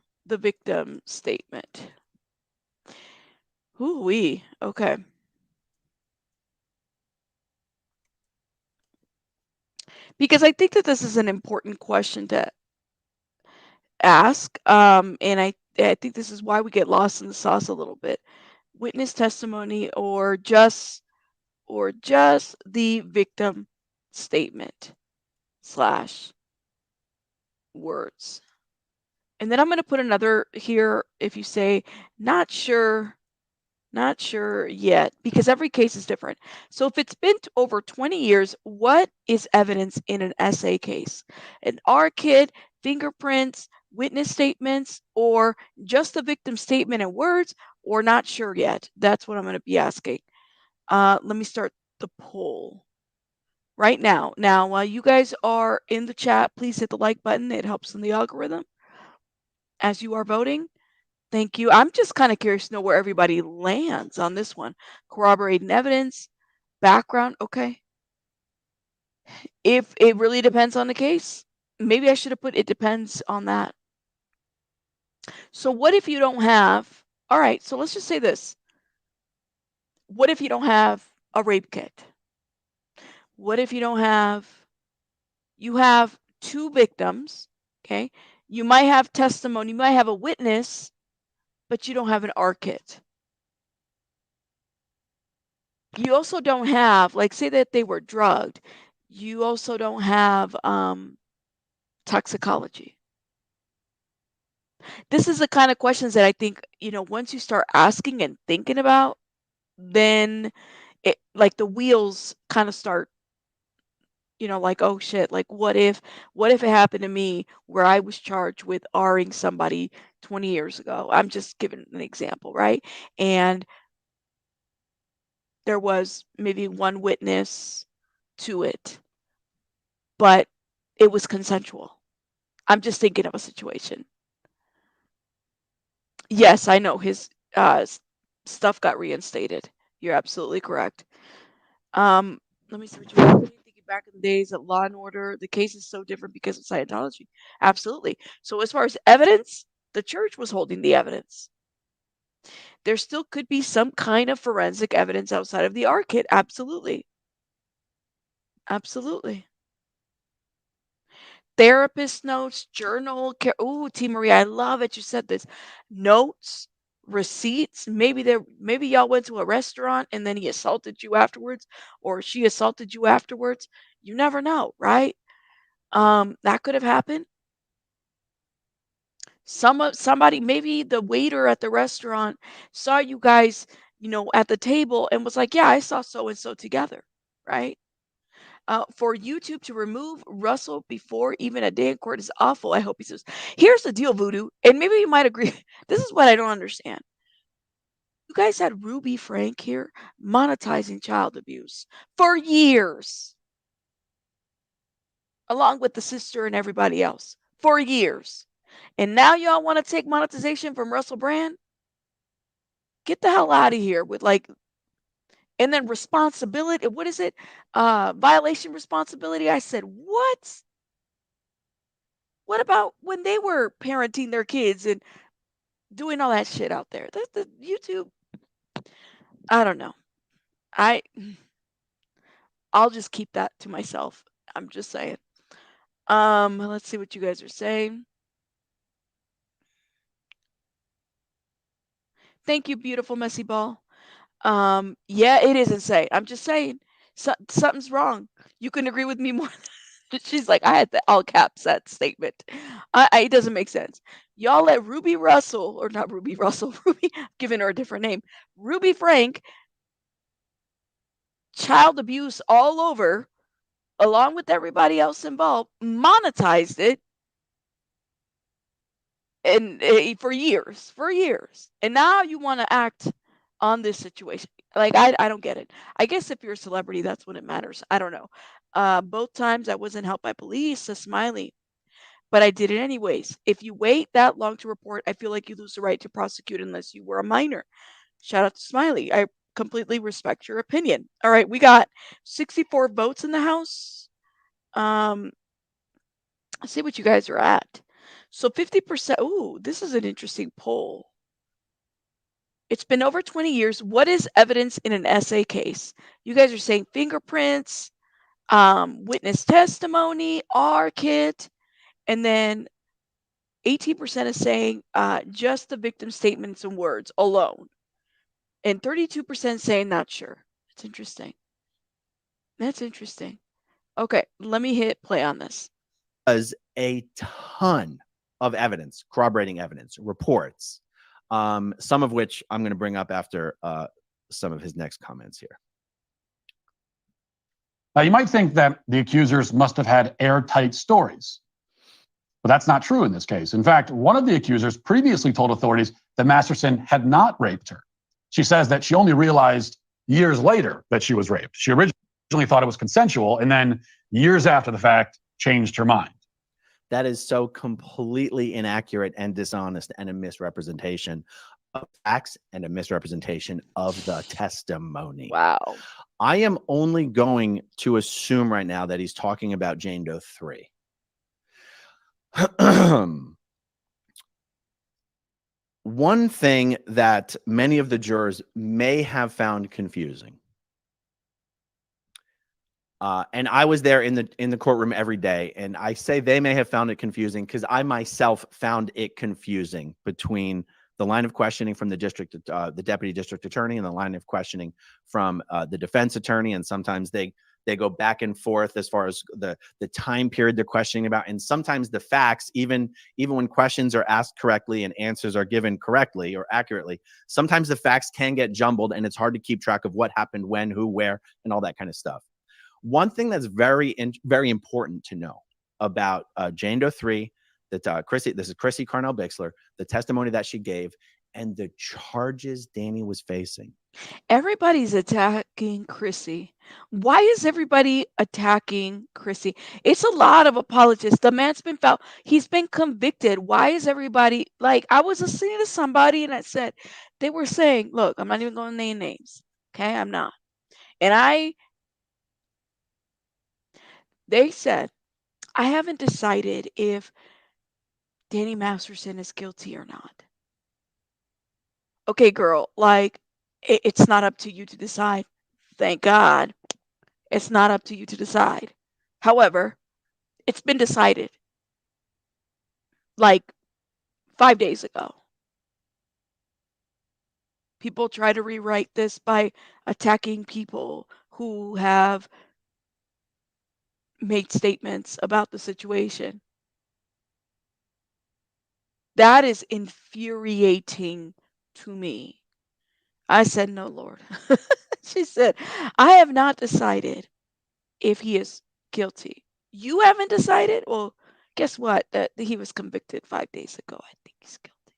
statement. Ooh-wee. Okay. Because I think that this is an important question to ask. And I think this is why we get lost in the sauce a little bit. Witness testimony or just the victim statement / words. And then I'm going to put another here if you say not sure yet, because every case is different. So if it's been over 20 years, what is evidence in an SA case? An R kit, fingerprints, witness statements, or just the victim statement and words, or not sure yet? That's what I'm going to be asking. Let me start the poll right now. Now, while you guys are in the chat, please hit the like button. It helps in the algorithm as you are voting. Thank you. I'm just kind of curious to know where everybody lands on this one. Corroborating evidence, background. Okay. If it really depends on the case, maybe I should have put it depends on that. So what if you don't have, all right, so let's just say this. What if you don't have a rape kit? What if you don't have, you have two victims, okay? You might have testimony, you might have a witness, but you don't have an R kit. You also don't have, like, say that they were drugged. You also don't have toxicology. This is the kind of questions that I think, once you start asking and thinking about, then it like the wheels kind of start, like, oh shit, like what if it happened to me where I was charged with R-ing somebody 20 years ago? I'm just giving an example, right? And there was maybe one witness to it, but it was consensual. I'm just thinking of a situation. Yes, I know his stuff got reinstated. You're absolutely correct. Let me see what you thinking back in the days of Law and Order. The case is so different because of Scientology. Absolutely. So as far as evidence, the church was holding the evidence. There still could be some kind of forensic evidence outside of the R kit. Absolutely. Absolutely. Therapist notes, journal. Ooh, T. Marie, I love it. You said this. Notes, receipts. Maybe y'all went to a restaurant and then he assaulted you afterwards, or she assaulted you afterwards. You never know, right? That could have happened. Somebody, maybe the waiter at the restaurant saw you guys, at the table and was like, "Yeah, I saw so and so together," right? For YouTube to remove Russell before even a day in court is awful. I hope he says. Here's the deal, Voodoo, and maybe you might agree. This is what I don't understand. You guys had Ruby Frank here monetizing child abuse for years, along with the sister and everybody else for years. And now y'all want to take monetization from Russell Brand? Get the hell out of here with and then responsibility. What is it? Violation responsibility. I said, what? What about when they were parenting their kids and doing all that shit out there? The YouTube. I don't know. I'll just keep that to myself. I'm just saying. Let's see what you guys are saying. Thank you, beautiful messy ball. Yeah, it is insane. I'm just saying, something's wrong. You can agree with me more. She's like, I had the all caps that statement. It doesn't make sense. Y'all let Ruby Russell, or not Ruby Russell, Ruby, giving her a different name, Ruby Frank, child abuse all over, along with everybody else involved, monetized it, and for years, and now you want to act on this situation. Like, I don't get it. I guess if you're a celebrity, that's when it matters. I don't know. Both times I wasn't helped by police, says Smiley, but I did it anyways. If you wait that long to report, I feel like you lose the right to prosecute unless you were a minor. Shout out to Smiley. I completely respect your opinion. All right, we got 64 votes in the House. Let's see what you guys are at. So 50%. Ooh, this is an interesting poll. It's been over 20 years. What is evidence in an essay case? You guys are saying fingerprints, witness testimony, R kit, and then 18% is saying just the victim statements and words alone. And 32% saying not sure. That's interesting. That's interesting. Okay, let me hit play on this. Was a ton of evidence, corroborating evidence, reports, some of which I'm going to bring up after some of his next comments here. Now, you might think that the accusers must have had airtight stories, but that's not true in this case. In fact, one of the accusers previously told authorities that Masterson had not raped her. She says that she only realized years later that she was raped. She originally thought it was consensual, and then years after the fact, changed her mind. That is so completely inaccurate and dishonest, and a misrepresentation of facts and a misrepresentation of the testimony. Wow. I am only going to assume right now that he's talking about Jane Doe 3. One thing that many of the jurors may have found confusing, and I was there in the courtroom every day, and I say they may have found it confusing because I myself found it confusing between the line of questioning from the deputy district attorney and the line of questioning from the defense attorney, and sometimes they They go back and forth as far as the time period they're questioning about. And sometimes the facts, even when questions are asked correctly and answers are given correctly or accurately, sometimes the facts can get jumbled and it's hard to keep track of what happened, when, who, where, and all that kind of stuff. One thing that's very important to know about Jane Doe 3, that this is Chrissy Carnell Bixler, the testimony that she gave, and the charges Danny was facing. Everybody's attacking Chrissy. Why is everybody attacking Chrissy? It's a lot of apologists. The man's been found. He's been convicted. Why is everybody like? I was listening to somebody and I said, they were saying, look, I'm not even going to name names. Okay, I'm not. And they said, I haven't decided if Danny Masterson is guilty or not. Okay, girl, like, it's not up to you to decide. Thank God. It's not up to you to decide. However, it's been decided like 5 days ago. People try to rewrite this by attacking people who have made statements about the situation. That is infuriating to me. I said, no, Lord. She said, I have not decided if he is guilty. You haven't decided? Well, guess what? That he was convicted 5 days ago. I think he's guilty.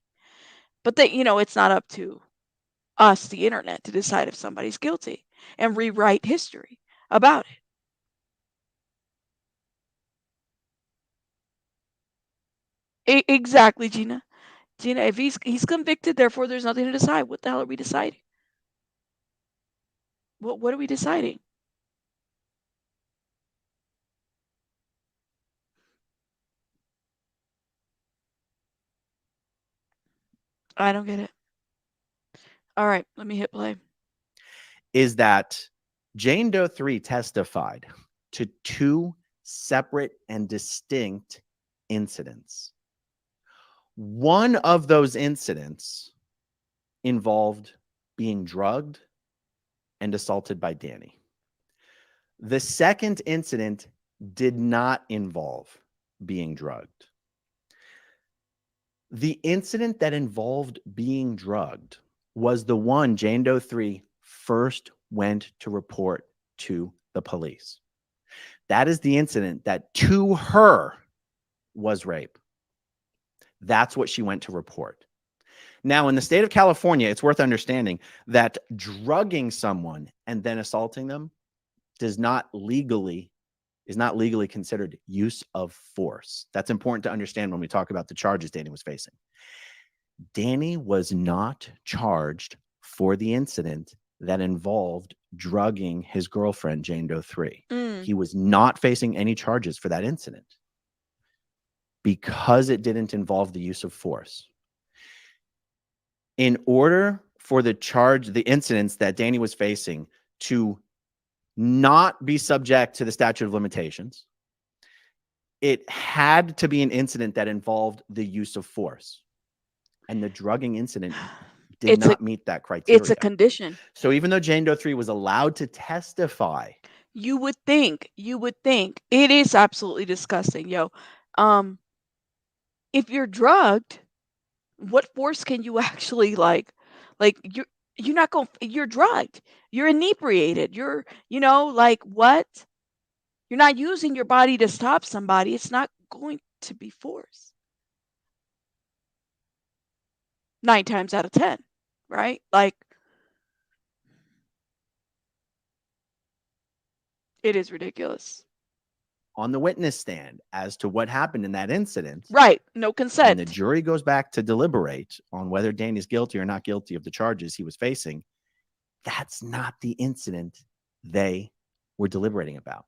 But it's not up to us, the internet, to decide if somebody's guilty and rewrite history about it. Exactly, Gina. Gina, if he's convicted, therefore there's nothing to decide. What the hell are we deciding? What are we deciding? I don't get it. All right, let me hit play. Is that Jane Doe 3 testified to 2 separate and distinct incidents. One of those incidents involved being drugged and assaulted by Danny. The second incident did not involve being drugged. The incident that involved being drugged was the one Jane Doe 3 first went to report to the police. That is the incident that to her was rape. That's what she went to report. Now, in the state of California, it's worth understanding that drugging someone and then assaulting them is not legally considered use of force. That's important to understand when we talk about the charges Danny was facing. Danny was not charged for the incident that involved drugging his girlfriend, Jane Doe 3. He was not facing any charges for that incident because it didn't involve the use of force. In order for the incidents that Danny was facing to not be subject to the statute of limitations, it had to be an incident that involved the use of force. And the drugging incident did not meet that criteria. It's a condition. So even though Jane Doe 3 was allowed to testify, you would think it is absolutely disgusting, yo. If you're drugged, what force can you actually like you're not going, you're drugged, you're inebriated, you're like what? You're not using your body to stop somebody. It's not going to be force. 9 times out of 10, right? Like, it is ridiculous. On the witness stand as to what happened in that incident. Right. No consent. When the jury goes back to deliberate on whether Danny's guilty or not guilty of the charges he was facing, that's not the incident they were deliberating about.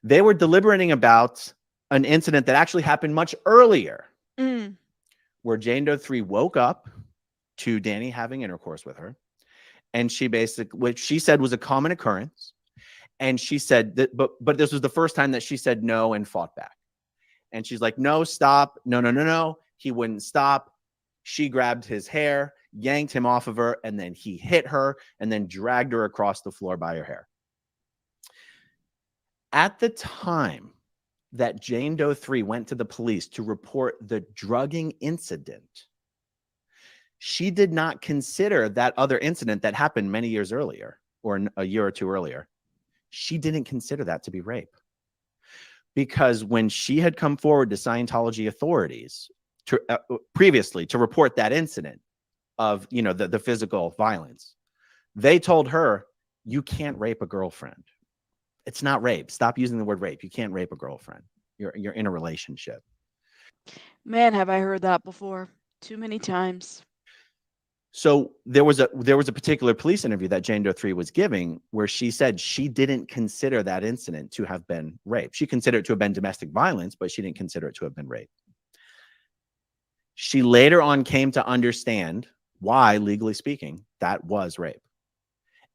They were deliberating about an incident that actually happened much earlier, where Jane Doe 3 woke up to Danny having intercourse with her. And she basically, which she said was a common occurrence. And she said that, but this was the first time that she said no and fought back. And she's like, no, stop. No. He wouldn't stop. She grabbed his hair, yanked him off of her, and then he hit her and then dragged her across the floor by her hair. At the time that Jane Doe 3 went to the police to report the drugging incident, she did not consider that other incident that happened many years earlier, or a year or two earlier. She didn't consider that to be rape. Because when she had come forward to Scientology authorities previously to report that incident of, you know, the physical violence, they told her, you can't rape a girlfriend. It's not rape. Stop using the word rape. You can't rape a girlfriend. You're in a relationship. Man, have I heard that before. Too many times. So there was a particular police interview that Jane Doe 3 was giving where she said she didn't consider that incident to have been rape. She considered it to have been domestic violence, but she didn't consider it to have been rape. She later on came to understand why, legally speaking, that was rape.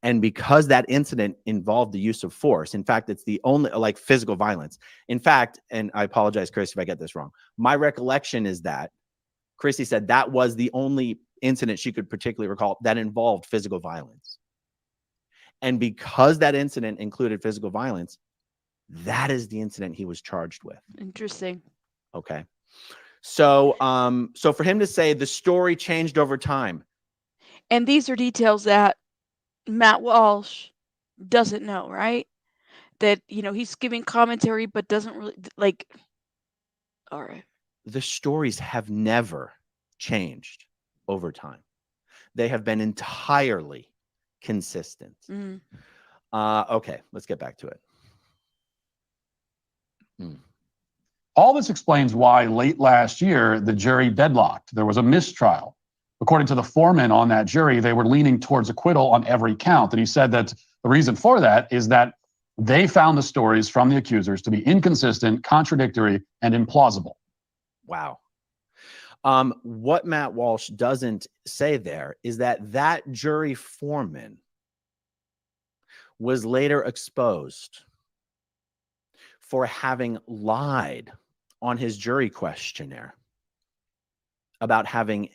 And because that incident involved the use of force, in fact, it's the only, like, physical violence. In fact, and I apologize, Chris, if I get this wrong, my recollection is that Chrissy said that was the only incident she could particularly recall that involved physical violence. And because that incident included physical violence, that is the incident he was charged with. Interesting. Okay. So, so for him to say the story changed over time. And these are details that Matt Walsh doesn't know, right? That, you know, he's giving commentary, but doesn't really, like, all right. The stories have never changed over time. They have been entirely consistent. Mm. Okay, let's get back to it. All this explains why late last year, the jury deadlocked. There was a mistrial. According to the foreman on that jury, they were leaning towards acquittal on every count. And he said that the reason for that is that they found the stories from the accusers to be inconsistent, contradictory, and implausible. Wow. What Matt Walsh doesn't say there is that that jury foreman was later exposed for having lied on his jury questionnaire about having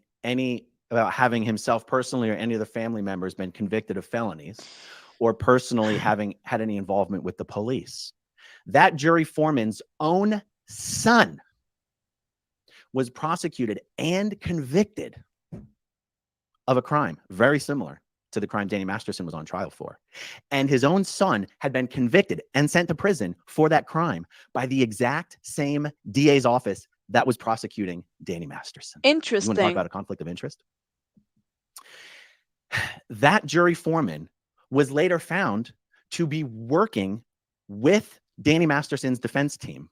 himself personally or any of the family members been convicted of felonies or personally having had any involvement with the police. That jury foreman's own son was prosecuted and convicted of a crime very similar to the crime Danny Masterson was on trial for. And his own son had been convicted and sent to prison for that crime by the exact same DA's office that was prosecuting Danny Masterson. Interesting. You want to talk about a conflict of interest? That jury foreman was later found to be working with Danny Masterson's defense team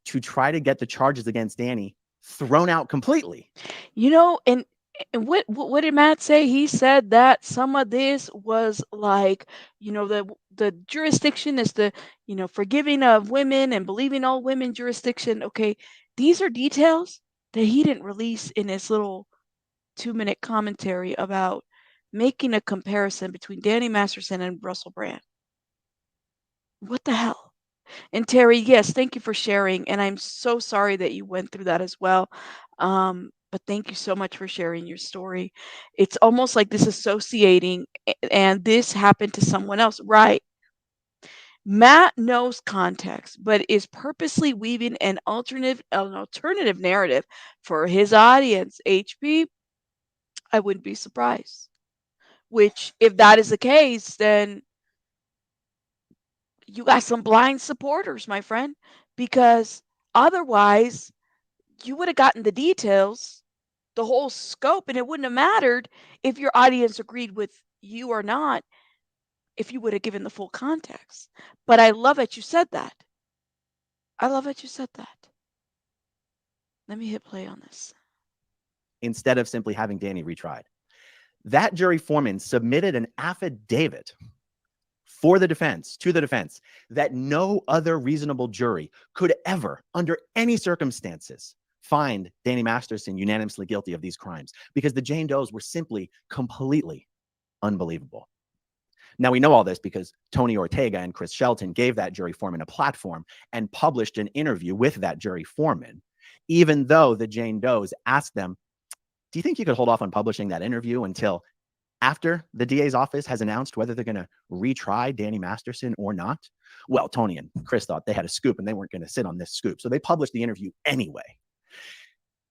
to try to get the charges against Danny thrown out completely. You know, and what did Matt say? He said that some of this was like, you know, the jurisdiction is the, you know, forgiving of women and believing all women jurisdiction. Okay, these are details that he didn't release in his little 2-minute commentary about making a comparison between Danny Masterson and Russell Brand. What the hell? And Terry, yes, thank you for sharing. And I'm so sorry that you went through that as well. But thank you so much for sharing your story. It's almost like disassociating, and this happened to someone else. Right. Matt knows context, but is purposely weaving an alternative narrative for his audience. HP, I wouldn't be surprised. Which, if that is the case, then you got some blind supporters, my friend, because otherwise you would have gotten the details, the whole scope, and it wouldn't have mattered if your audience agreed with you or not, if you would have given the full context. But I love that you said that. I love that you said that. Let me hit play on this. Instead of simply having Danny retried, that jury foreman submitted an affidavit for the defense, to the defense, that no other reasonable jury could ever, under any circumstances, find Danny Masterson unanimously guilty of these crimes because the Jane Does were simply completely unbelievable. Now, we know all this because Tony Ortega and Chris Shelton gave that jury foreman a platform and published an interview with that jury foreman, even though the Jane Does asked them, do you think you could hold off on publishing that interview until after the DA's office has announced whether they're going to retry Danny Masterson or not, well, Tony and Chris thought they had a scoop and they weren't going to sit on this scoop. So they published the interview anyway.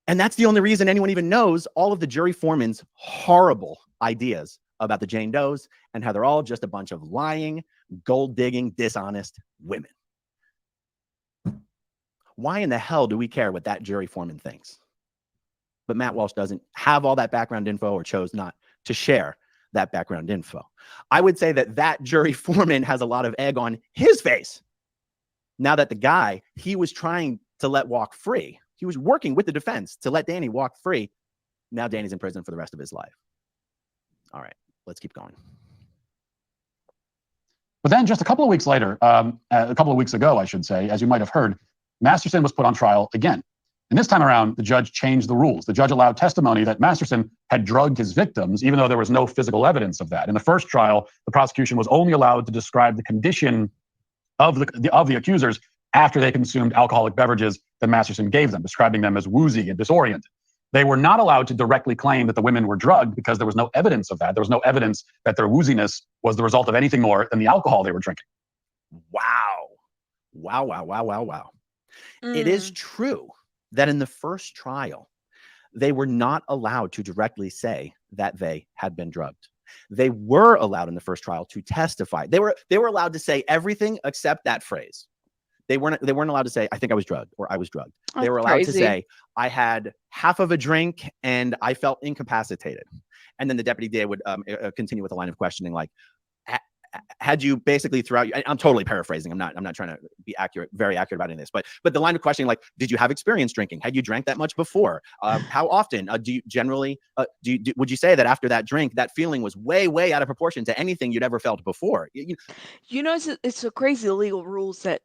And that's the only reason anyone even knows all of the jury foreman's horrible ideas about the Jane Does and how they're all just a bunch of lying, gold-digging, dishonest women. Why in the hell do we care what that jury foreman thinks? But Matt Walsh doesn't have all that background info or chose not to share that background info. I would say that that jury foreman has a lot of egg on his face. Now that the guy he was trying to let walk free, he was working with the defense to let Danny walk free. Now Danny's in prison for the rest of his life. All right, let's keep going. But then just a couple of weeks later, a couple of weeks ago, I should say, as you might have heard, Masterson was put on trial again. And this time around, the judge changed the rules. The judge allowed testimony that Masterson had drugged his victims, even though there was no physical evidence of that. In the first trial, the prosecution was only allowed to describe the condition of the accusers after they consumed alcoholic beverages that Masterson gave them, describing them as woozy and disoriented. They were not allowed to directly claim that the women were drugged because there was no evidence of that. There was no evidence that their wooziness was the result of anything more than the alcohol they were drinking. Wow. Wow, wow, wow, wow, wow. It is true that in the first trial, they were not allowed to directly say that they had been drugged. They were allowed in the first trial to testify. They were allowed to say everything except that phrase. They weren't allowed to say, I think I was drugged or I was drugged. That's they were allowed crazy. to say, I had half of a drink and I felt incapacitated. And then the deputy DA would continue with a line of questioning like, had you basically throughout, I'm totally paraphrasing. I'm not trying to be very accurate about any of this, but the line of questioning, like, did you have experience drinking? Had you drank that much before? How often? Do you generally, would you say that after that drink, that feeling was way, way out of proportion to anything you'd ever felt before? You know, it's so crazy, the legal rules that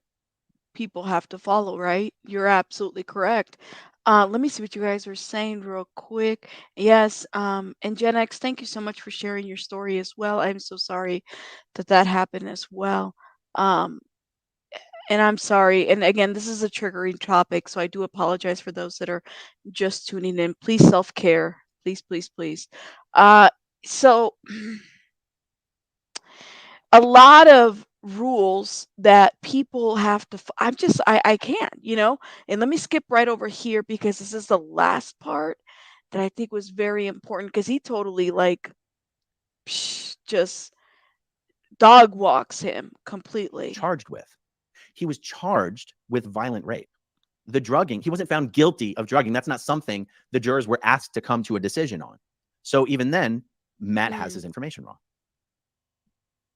people have to follow, right? You're absolutely correct. Let me see what you guys are saying real quick. Yes, and Gen X, thank you so much for sharing your story as well. I'm so sorry that happened as well. And I'm sorry. And again, this is a triggering topic, so I do apologize for those that are just tuning in. Please self-care. Please, please, please. So a lot of rules that people have to I can't, and let me skip right over here because this is the last part that I think was very important because he totally just dog walks him completely. Charged with. He was charged with violent rape. The drugging, he wasn't found guilty of drugging. That's not something the jurors were asked to come to a decision on. So even then, Matt has his information wrong.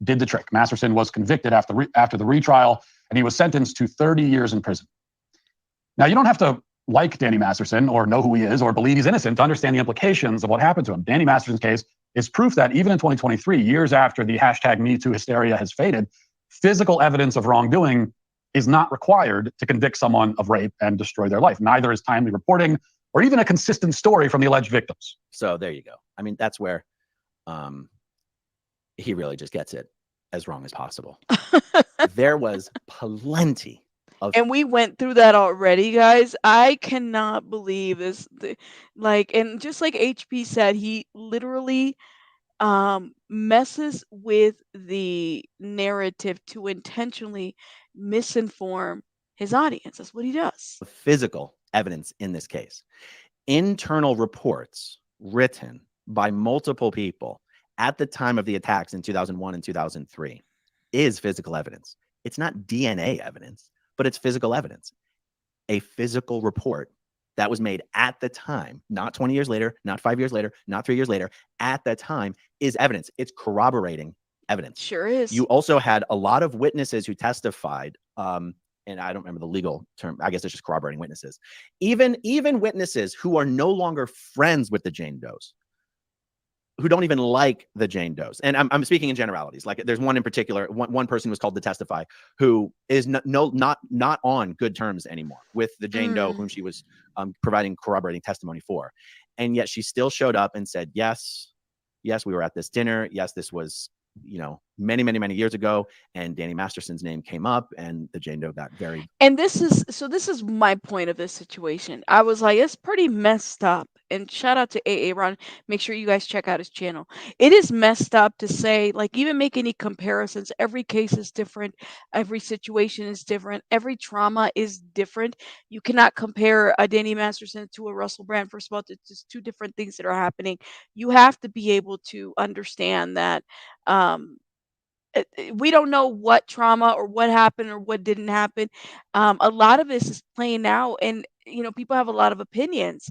Did the trick. Masterson was convicted after the retrial, and he was sentenced to 30 years in prison. Now, you don't have to like Danny Masterson or know who he is or believe he's innocent to understand the implications of what happened to him. Danny Masterson's case is proof that even in 2023, years after the #MeToo hysteria has faded, physical evidence of wrongdoing is not required to convict someone of rape and destroy their life. Neither is timely reporting or even a consistent story from the alleged victims. So there you go. I mean, that's where he really just gets it as wrong as possible. There was plenty of... And we went through that already, guys. I cannot believe this. And just like HP said, he literally messes with the narrative to intentionally misinform his audience. That's what he does. Physical evidence in this case. Internal reports written by multiple people at the time of the attacks in 2001 and 2003 is physical evidence. It's not DNA evidence, but it's physical evidence. A physical report that was made at the time, not 20 years later, not 5 years later, not 3 years later, at the time is evidence. It's corroborating evidence. Sure is. You also had a lot of witnesses who testified, and I don't remember the legal term. I guess it's just corroborating witnesses. Even witnesses who are no longer friends with the Jane Does, who don't even like the Jane Does. And I'm speaking in generalities. Like there's one in particular, one person was called to testify who is not on good terms anymore with the Jane Doe whom she was providing corroborating testimony for. And yet she still showed up and said, yes, we were at this dinner. Yes, this was, many, many, many years ago. And Danny Masterson's name came up and the Jane Doe got very... And this is my point of this situation. I was like, it's pretty messed up and shout out to AA Ron. Make sure you guys check out his channel. It is messed up to say, like, even make any comparisons. Every case is different. Every situation is different. Every trauma is different. You cannot compare a Danny Masterson to a Russell Brand. First of all, it's just two different things that are happening. You have to be able to understand that we don't know what trauma or what happened or what didn't happen. A lot of this is playing out, and people have a lot of opinions.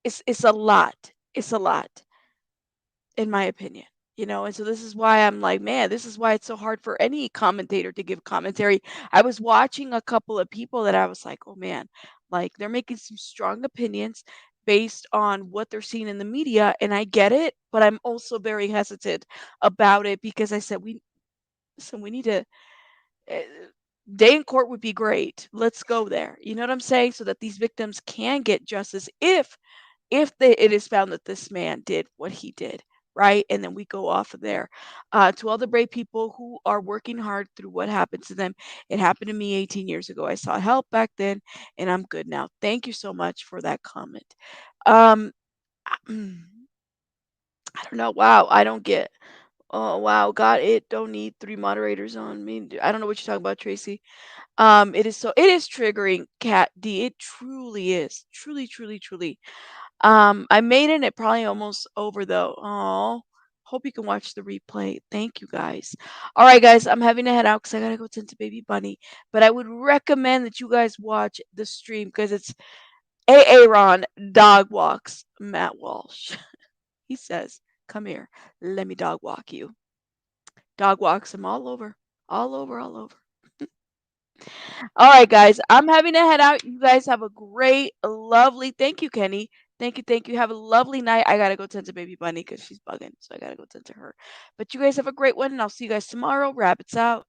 It's a lot. It's a lot, in my opinion. And so this is why I'm like, man, this is why it's so hard for any commentator to give commentary. I was watching a couple of people that I was like, oh man, like they're making some strong opinions based on what they're seeing in the media, and I get it, but I'm also very hesitant about it because I said we need to uh, day in court would be great. Let's go there. You know what I'm saying? So that these victims can get justice if it is found that this man did what he did, right? And then we go off of there. To all the brave people who are working hard through what happened to them, it happened to me 18 years ago. I sought help back then, and I'm good now. Thank you so much for that comment. Um, I don't know. Wow, I don't get. Oh wow, God, it don't need three moderators on me. I don't know what you're talking about, Tracy. It is triggering, Cat D. It truly is. Truly, truly, truly. I made it probably almost over though. Oh, hope you can watch the replay. Thank you guys. All right, guys, I'm having to head out because I gotta go tend to baby bunny. But I would recommend that you guys watch the stream because it's Aaron dog walks Matt Walsh. He says, "Come here, let me dog walk you." Dog walks him all over, all over, all over. All right, guys, I'm having to head out. You guys have a great, lovely. Thank you, Kenny. Thank you, thank you. Have a lovely night. I gotta go tend to baby bunny because she's bugging, so I gotta go tend to her. But you guys have a great one, and I'll see you guys tomorrow. Rabbits out.